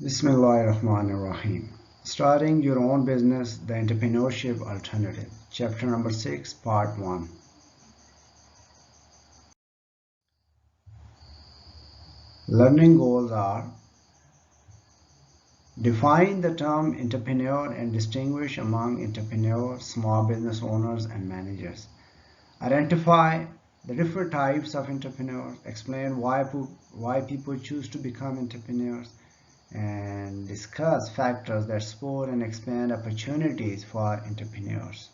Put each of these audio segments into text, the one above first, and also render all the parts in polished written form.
Bismillahirrahmanirrahim. Starting your own business, the entrepreneurship alternative. Chapter number 6, part 1. Learning goals are: define the term entrepreneur and distinguish among entrepreneurs, small business owners, and managers. Identify the different types of entrepreneurs. Explain why people choose to become entrepreneurs, and discuss factors that support and expand opportunities for entrepreneurs.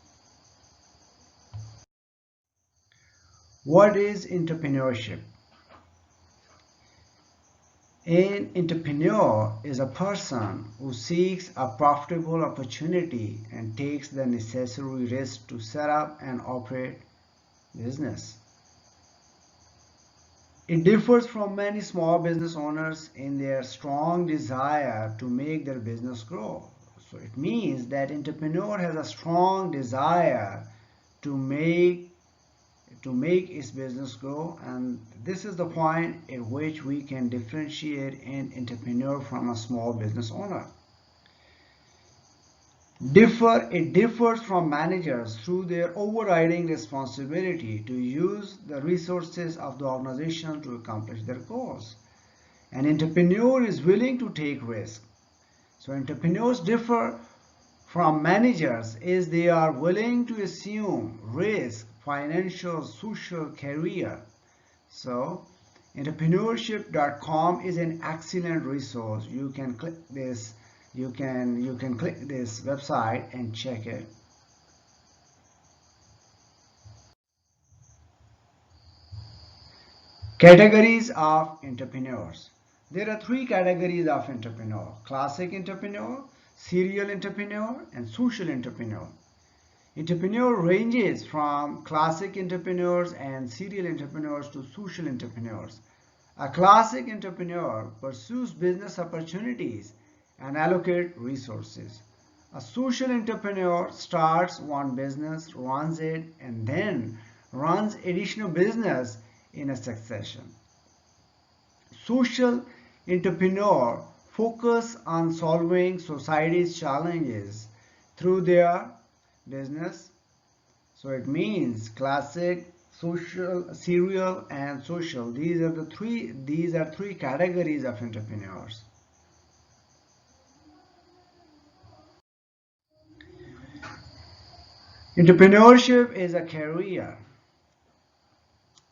What is entrepreneurship? An entrepreneur is a person who seeks a profitable opportunity and takes the necessary risk to set up and operate business. It differs from many small business owners in their strong desire to make their business grow. So it means that entrepreneur has a strong desire to make its business grow, and this is the point at which we can differentiate an entrepreneur from a small business owner. It differs from managers through their overriding responsibility to use the resources of the organization to accomplish their goals. An entrepreneur is willing to take risks. So entrepreneurs differ from managers is they are willing to assume risk, financial, social, career. So entrepreneurship.com is an excellent resource. You can click this website and check it. Categories of entrepreneurs. There are three categories of entrepreneur: classic entrepreneur, serial entrepreneur, and social entrepreneur. Entrepreneur ranges from classic entrepreneurs and serial entrepreneurs to social entrepreneurs. A classic entrepreneur pursues business opportunities and allocates resources. A social entrepreneur starts one business, runs it, and then runs additional business in a succession. Social entrepreneur focus on solving society's challenges through their business. So it means classic, social, serial, and social. These are three categories of entrepreneurs. Entrepreneurship is a career.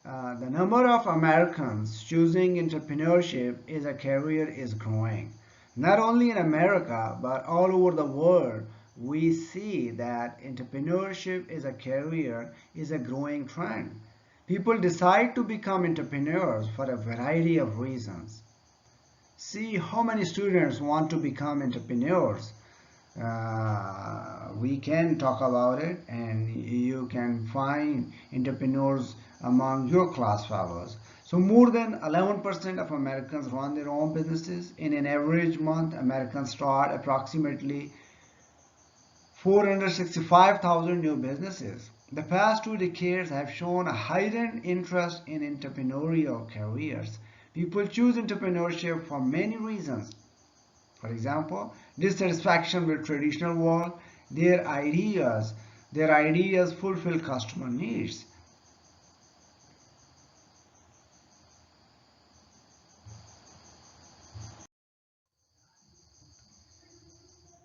The number of Americans choosing entrepreneurship as a career is growing. Not only in America, but all over the world, we see that entrepreneurship as a career is a growing trend. People decide to become entrepreneurs for a variety of reasons. See how many students want to become entrepreneurs. We can talk about it, and you can find entrepreneurs among your class fellows. So more than 11% of Americans run their own businesses. In an average month, Americans start approximately 465,000 new businesses. The past 2 decades have shown a heightened interest in entrepreneurial careers. People choose entrepreneurship for many reasons. For example, dissatisfaction with traditional world, their ideas fulfill customer needs.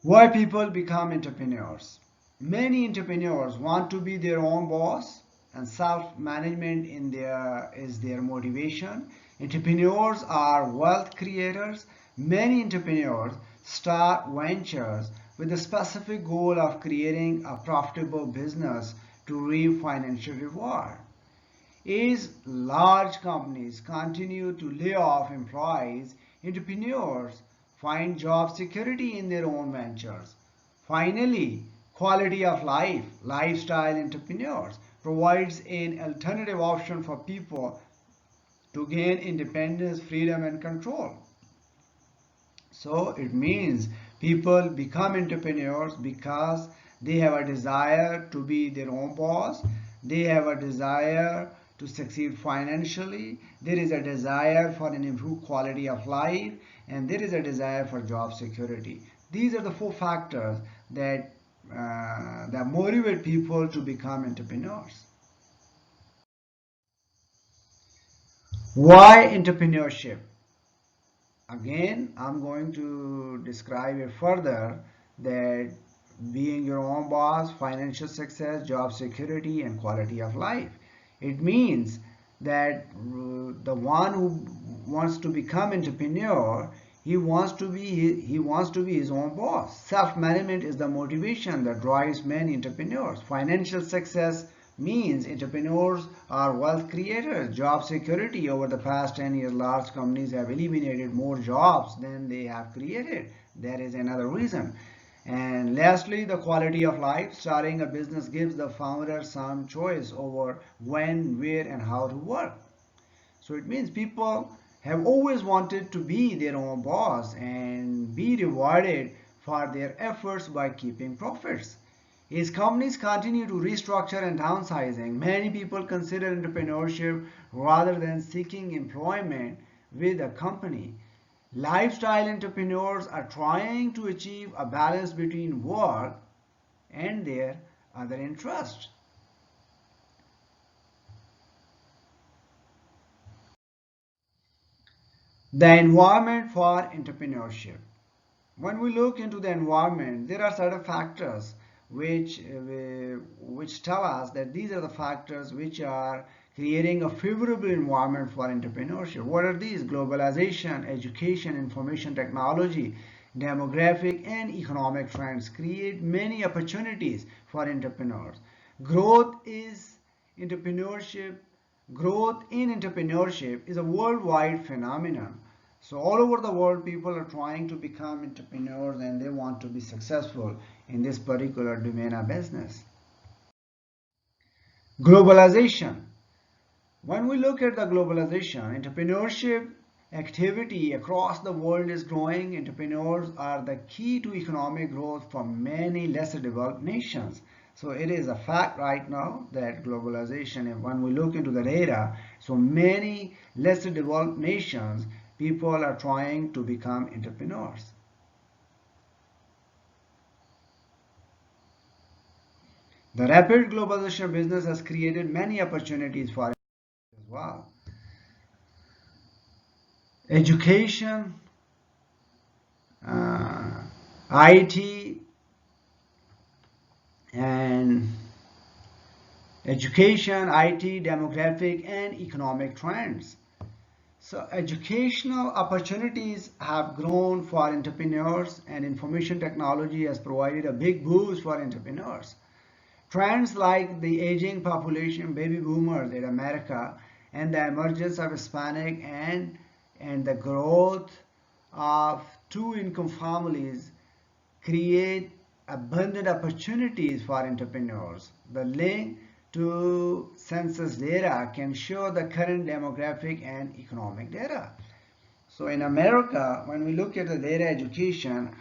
Why people become entrepreneurs? Many entrepreneurs want to be their own boss, and self-management is their motivation. Entrepreneurs are wealth creators. Many entrepreneurs start ventures with the specific goal of creating a profitable business to reap financial reward. As large companies continue to lay off employees, entrepreneurs find job security in their own ventures. Finally, quality of life, lifestyle entrepreneurs provides an alternative option for people to gain independence, freedom, and control. So it means people become entrepreneurs because they have a desire to be their own boss. They have a desire to succeed financially. There is a desire for an improved quality of life. and there is a desire for job security. These are the four factors that motivate people to become entrepreneurs. Why entrepreneurship? Again, I'm going to describe it further that being your own boss, financial success, job security, and quality of life. It means that the one who wants to become entrepreneur, he wants to be his own boss. Self-management is the motivation that drives many entrepreneurs. Financial success means entrepreneurs are wealth creators. Job security: over the past 10 years, large companies have eliminated more jobs than they have created. That is another reason. And lastly, the quality of life. Starting a business gives the founder some choice over when, where, and how to work. So it means people have always wanted to be their own boss and be rewarded for their efforts by keeping profits. As companies continue to restructure and downsizing, many people consider entrepreneurship rather than seeking employment with a company. Lifestyle entrepreneurs are trying to achieve a balance between work and their other interests. The environment for entrepreneurship. When we look into the environment, there are certain factors which tell us that these are the factors which are creating a favorable environment for entrepreneurship. What are these? Globalization, education, information technology, demographic, and economic trends create many opportunities for entrepreneurs. Growth is entrepreneurship. Growth in entrepreneurship is a worldwide phenomenon. So all over the world, people are trying to become entrepreneurs and they want to be successful in this particular domain of business. Globalization. When we look at the globalization, entrepreneurship activity across the world is growing. Entrepreneurs are the key to economic growth for many lesser developed nations. So it is a fact right now that globalization, and when we look into the data, so many lesser developed nations, people are trying to become entrepreneurs. The rapid globalization of business has created many opportunities for it as well. Education, IT, and education, IT, demographic, and economic trends. So educational opportunities have grown for entrepreneurs, and information technology has provided a big boost for entrepreneurs. Trends like the aging population, baby boomers in America, and the emergence of Hispanic and the growth of two-income families create abundant opportunities for entrepreneurs. The link to census data can show the current demographic and economic data. So in America, when we look at the data education,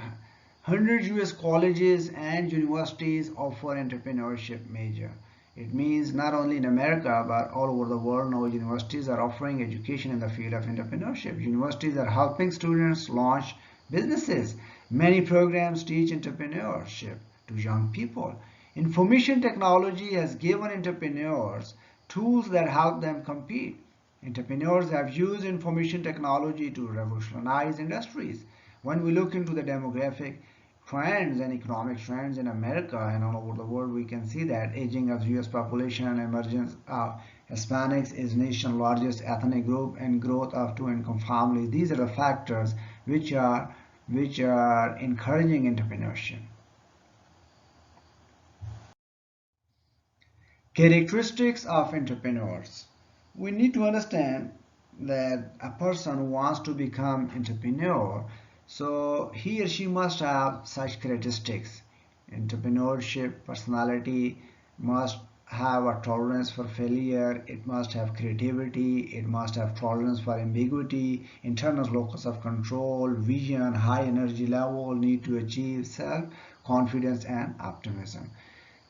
100 US colleges and universities offer entrepreneurship major. It means not only in America but all over the world now universities are offering education in the field of entrepreneurship. Universities are helping students launch businesses. Many programs teach entrepreneurship to young people. Information technology has given entrepreneurs tools that help them compete. Entrepreneurs have used information technology to revolutionize industries. When we look into the demographic trends and economic trends in America and all over the world, we can see that aging of US population and emergence of Hispanics is nation's largest ethnic group and growth of two-income families. These are the factors which are encouraging entrepreneurship. Characteristics of entrepreneurs. We need to understand that a person who wants to become entrepreneur, so he or she must have such characteristics. Entrepreneurship personality must have a tolerance for failure, it must have creativity, it must have tolerance for ambiguity, internal locus of control, vision, high energy level, need to achieve self-confidence and optimism.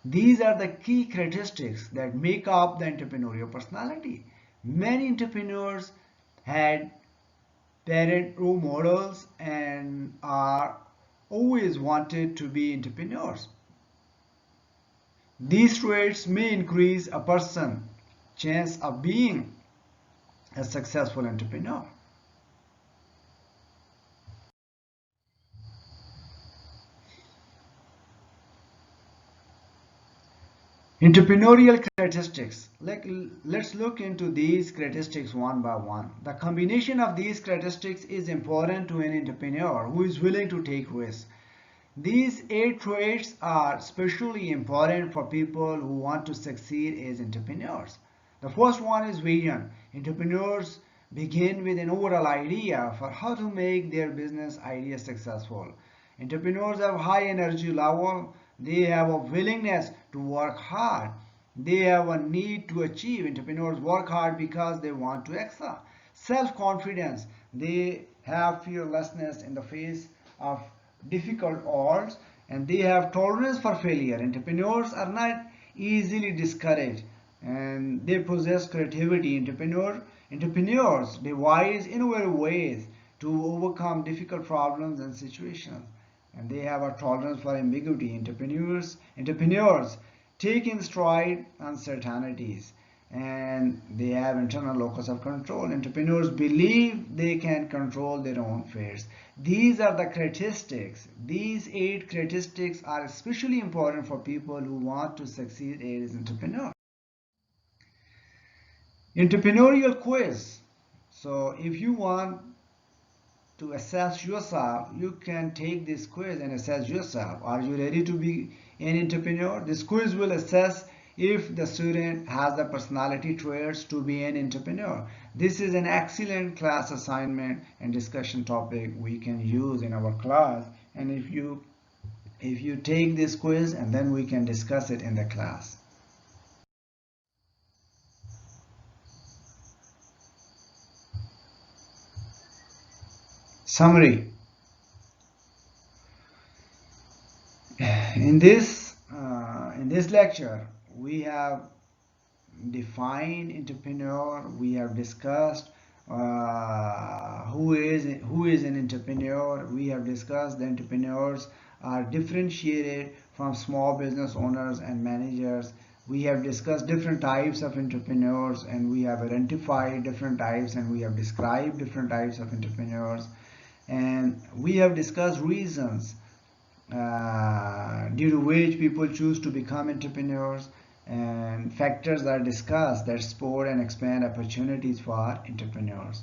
These are the key characteristics that make up the entrepreneurial personality. Many entrepreneurs had parent role models and are always wanted to be entrepreneurs. These traits may increase a person's chance of being a successful entrepreneur. Entrepreneurial characteristics. Let's look into these characteristics one by one. The combination of these characteristics is important to an entrepreneur who is willing to take risks. These 8 traits are especially important for people who want to succeed as entrepreneurs. The first one is vision. Entrepreneurs begin with an overall idea for how to make their business idea successful. Entrepreneurs have high energy level. They have a willingness to work hard. They have a need to achieve. Entrepreneurs work hard because they want to excel. Self-confidence. They have fearlessness in the face of difficult odds, and they have tolerance for failure. Entrepreneurs are not easily discouraged, and they possess creativity. Entrepreneurs devise innovative ways to overcome difficult problems and situations, and they have a tolerance for ambiguity. Entrepreneurs take in stride uncertainties, and they have internal locus of control. Entrepreneurs believe they can control their own fates. These are the characteristics. These 8 characteristics are especially important for people who want to succeed as entrepreneurs. Entrepreneurial quiz. So if you want to assess yourself, you can take this quiz and assess yourself. Are you ready to be an entrepreneur? This quiz will assess if the student has the personality traits to be an entrepreneur. This is an excellent class assignment and discussion topic we can use in our class. And if you take this quiz, and then we can discuss it in the class. Summary. In this lecture, we have defined entrepreneur. We have discussed who is an entrepreneur. We have discussed the entrepreneurs are differentiated from small business owners and managers. We have discussed different types of entrepreneurs, and we have identified different types, and we have described different types of entrepreneurs, and we have discussed reasons due to which people choose to become entrepreneurs, and factors are discussed that support and expand opportunities for entrepreneurs.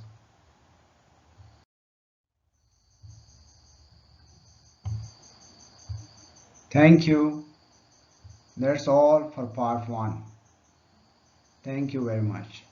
Thank you. That's all for part 1. Thank you very much.